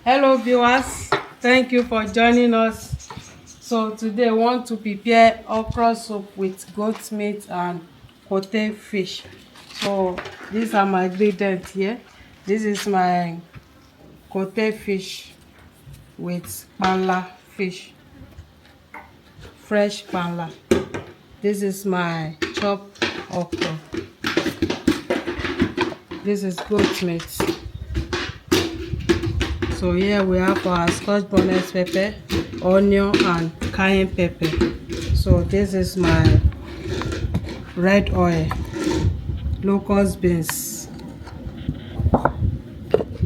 Hello viewers, thank you for joining us. So today I want to prepare okra soup with goat meat and kote fish. So these are my ingredients here. This is my kote fish with panla fish, fresh panla. This is my chopped okra. This is goat meat. So here we have our scotch bonnet pepper, onion and cayenne pepper. So this is my red oil, locust beans,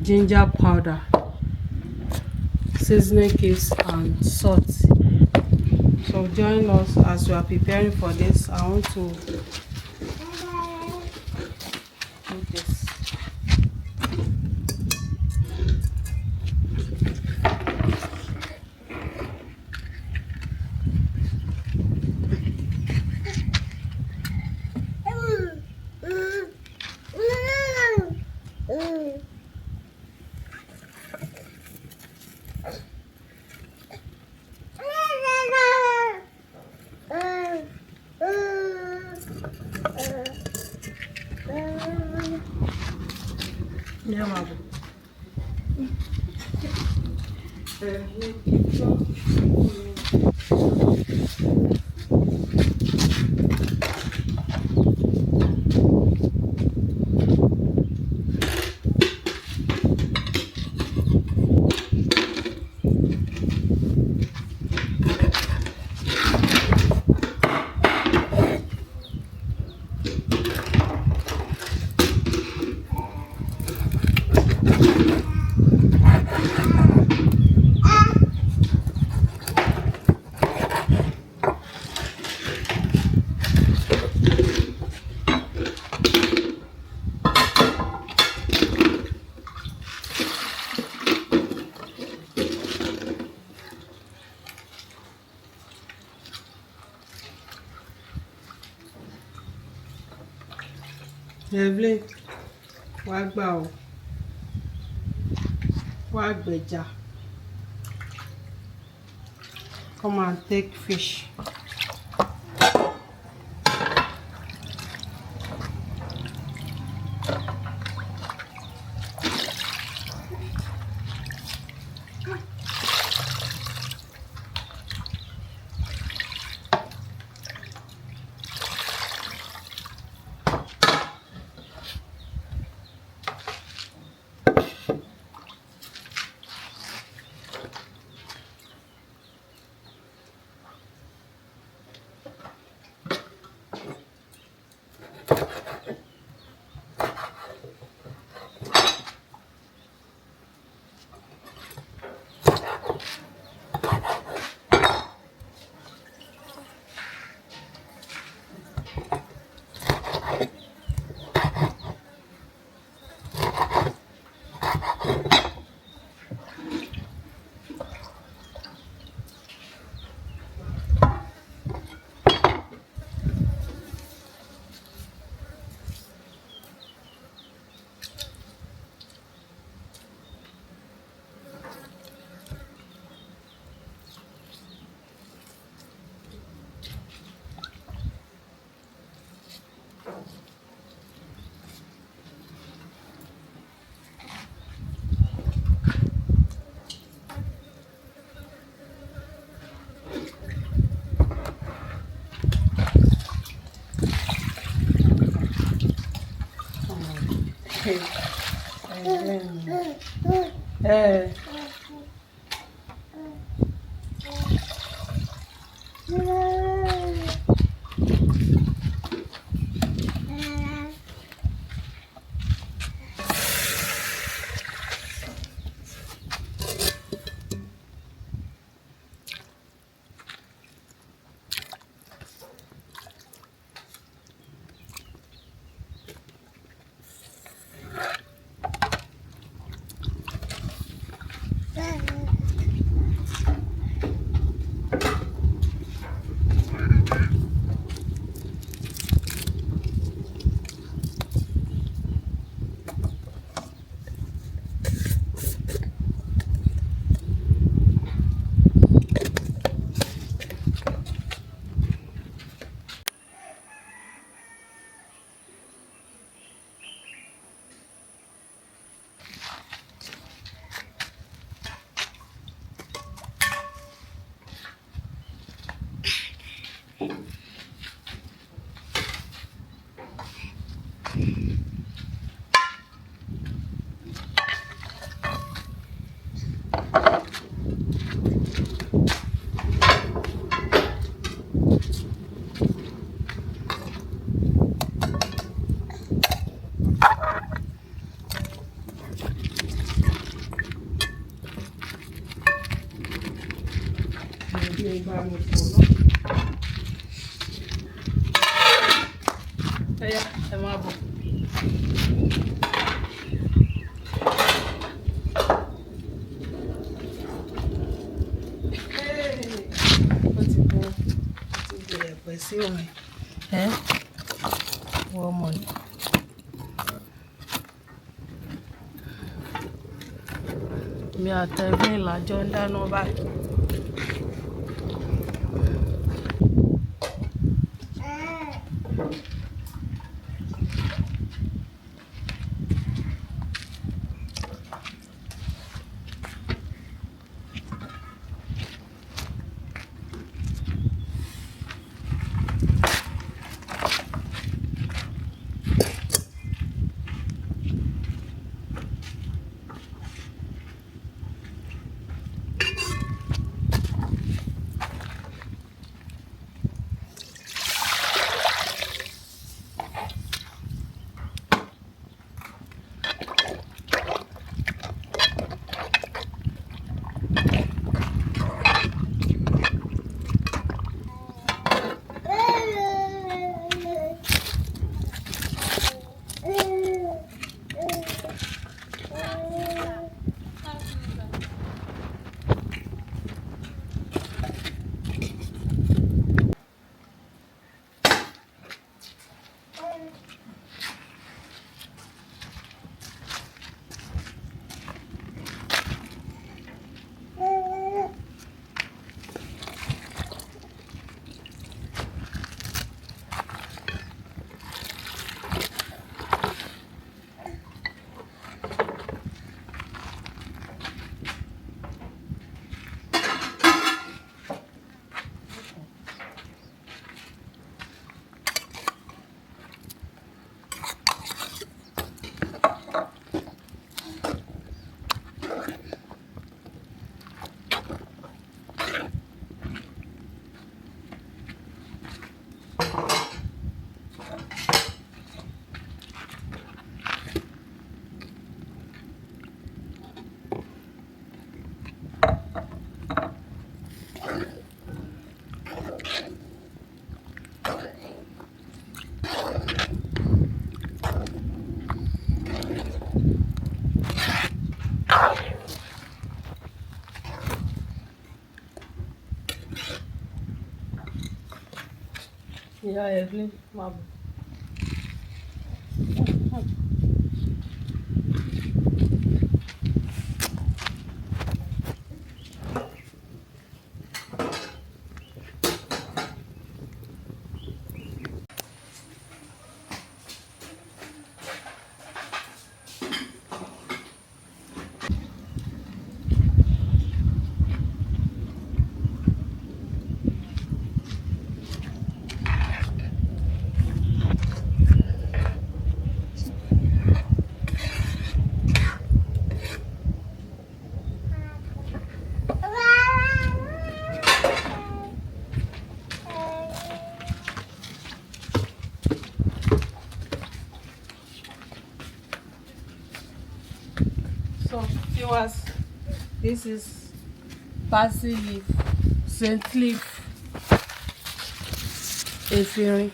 ginger powder, seasoning cubes and salt. So join us as we are preparing for this. I want to do this. Yeah, Mama. Evelyn, wá gbà o, wá gbẹ̀jà. Come and take fish. Eh. Leah, ẹ má bọ̀. Ó ti bẹ̀rẹ̀ pẹ̀ sí òun ẹ̀ wọ́n mọ̀ ní. Mi àtẹ̀gbẹ́ ìlàjọ ń dáná báyìí. Yeah, Evelyn, má bọ̀. So viewers, this is basil leaf, scent leaf, efirin.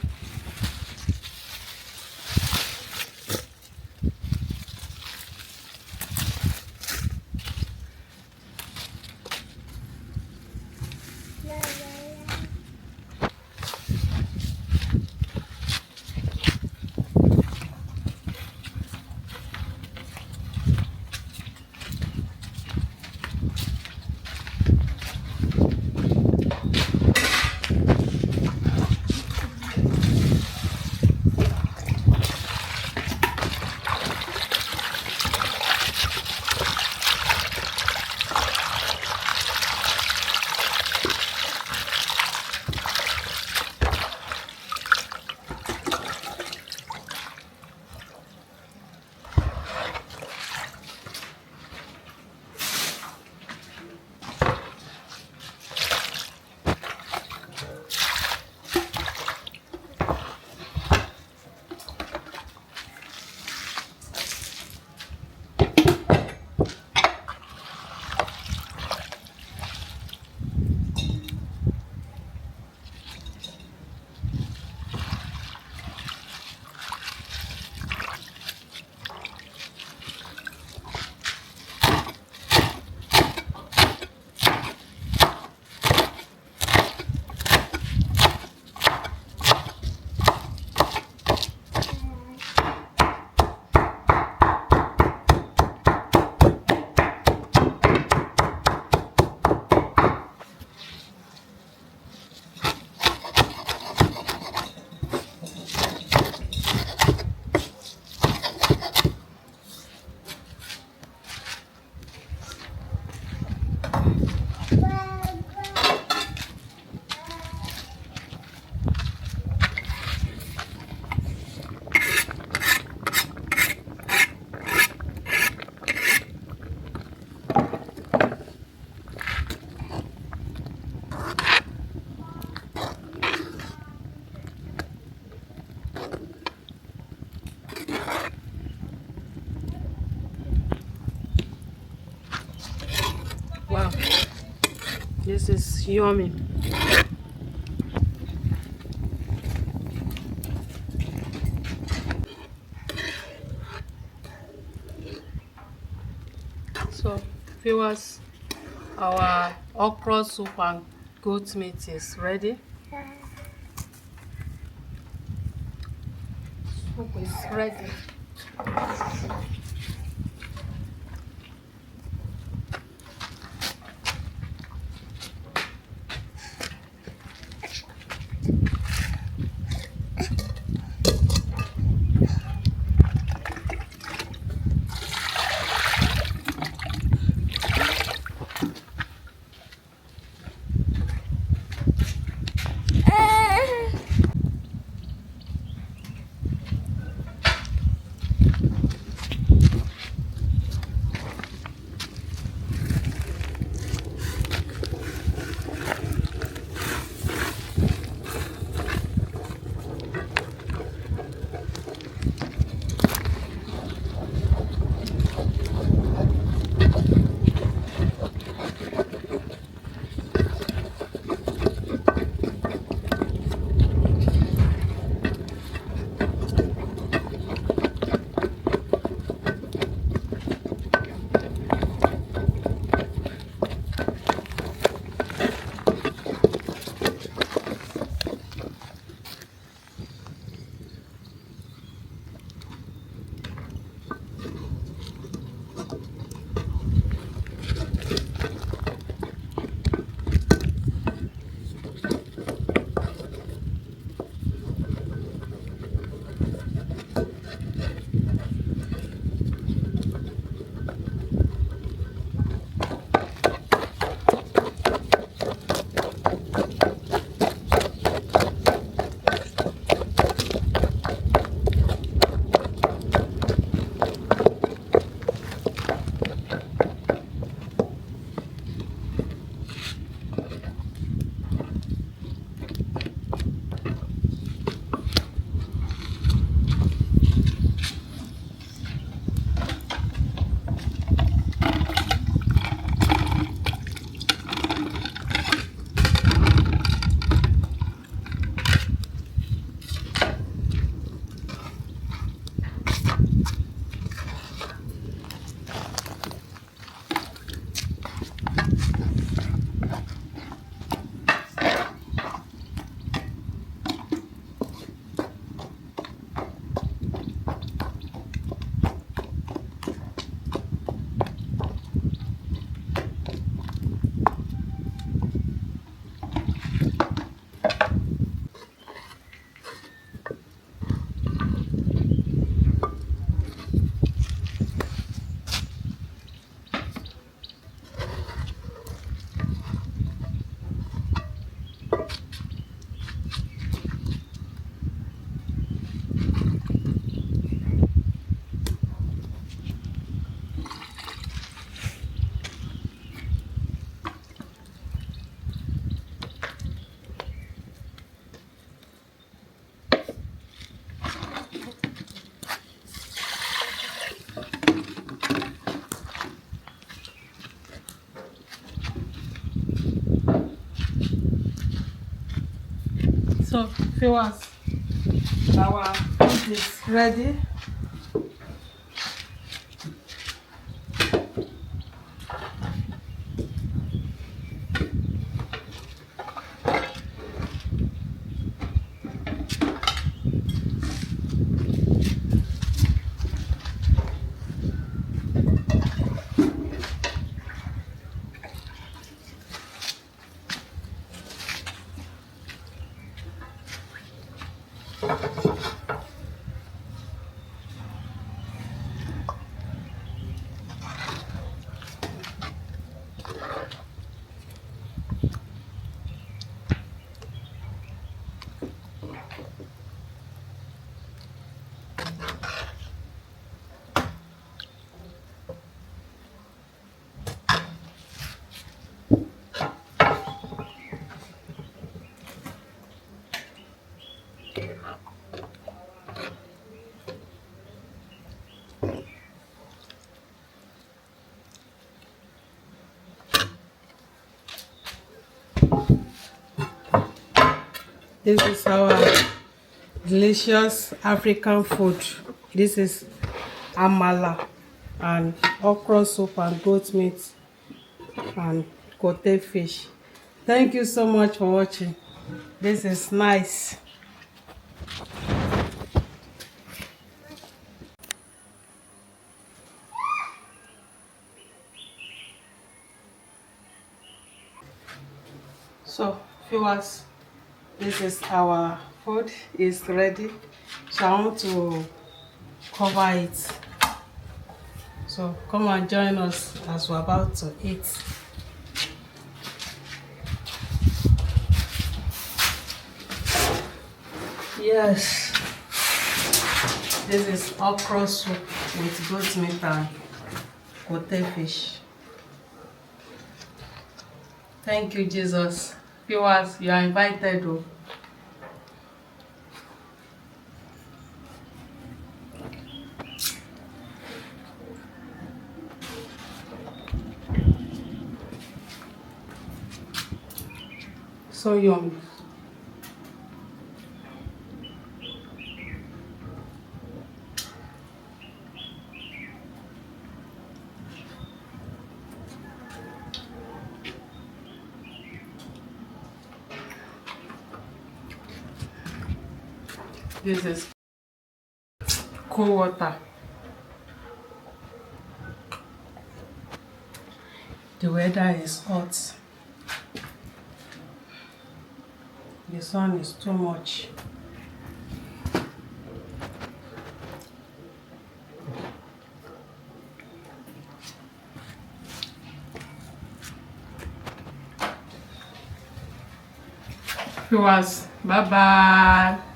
This is yummy. So viewers, our okra soup and goat meat is ready. Soup is ready. So viewers, our food is ready. This is our delicious African food. This is Amala and okra soup and goat meat and kote fish. Thank you so much for watching. This is nice. So viewers, this is our food is ready. So I want to cover it. So come and join us as we're about to eat. Yes, this is okra soup with goat meat and kote fish. Thank you, Jesus. Viewers, you are invited. Oh. So yummy. This is cold water. The weather is hot. The sun is too much. Viewers, bye bye.